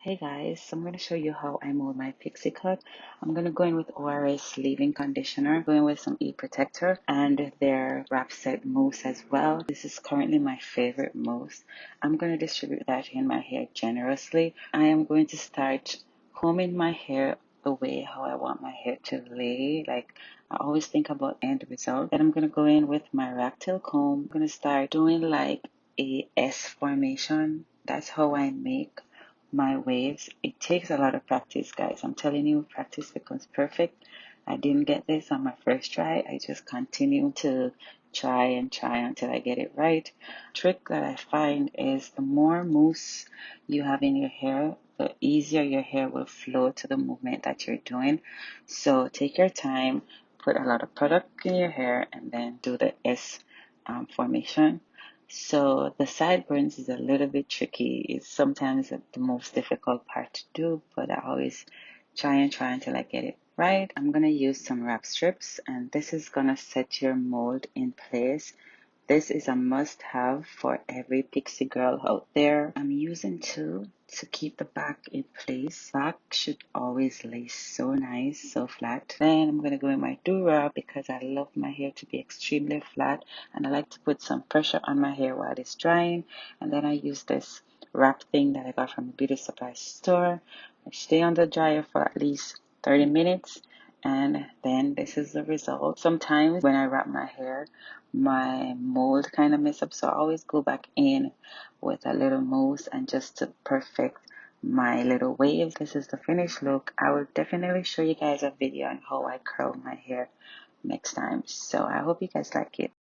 Hey guys, so I'm going to show you how I mold my pixie cut. I'm going to go in with ORS leave-in conditioner, going with some e-protector and their wrap set mousse as well. This is currently my favorite mousse. I'm going to distribute that in my hair generously. I am going to start combing my hair the way how I want my hair to lay. Like I always think about end result. Then I'm going to go in with my rat tail comb. I'm going to start doing like a S formation. That's how I make my waves. It takes a lot of practice, guys. I'm telling you, practice becomes perfect. I didn't get this on my first try. I just continue to try and try until I get it right. Trick that I find is the more mousse you have in your hair, the easier your hair will flow to the movement that you're doing. So take your time, put a lot of product in your hair, and then do the S formation. So the sideburns is a little bit tricky. It's sometimes the most difficult part to do, but I always try and try until I get it right. I'm gonna use some wrap strips, and this is gonna set your mold in place. This is a must-have for every pixie girl out there. I'm using two to keep the back in place. Back should always lay so nice, so flat. Then I'm going to go in my do-rag because I love my hair to be extremely flat, and I like to put some pressure on my hair while it's drying. And then I use this wrap thing that I got from a beauty supply store. I stay on the dryer for at least 30 minutes, and then this is the result. Sometimes when I wrap my hair, my mold kind of mess up, so I always go back in with a little mousse and just to perfect my little waves. This is the finished look. I will definitely show you guys a video on how I curl my hair next time, so I hope you guys like it.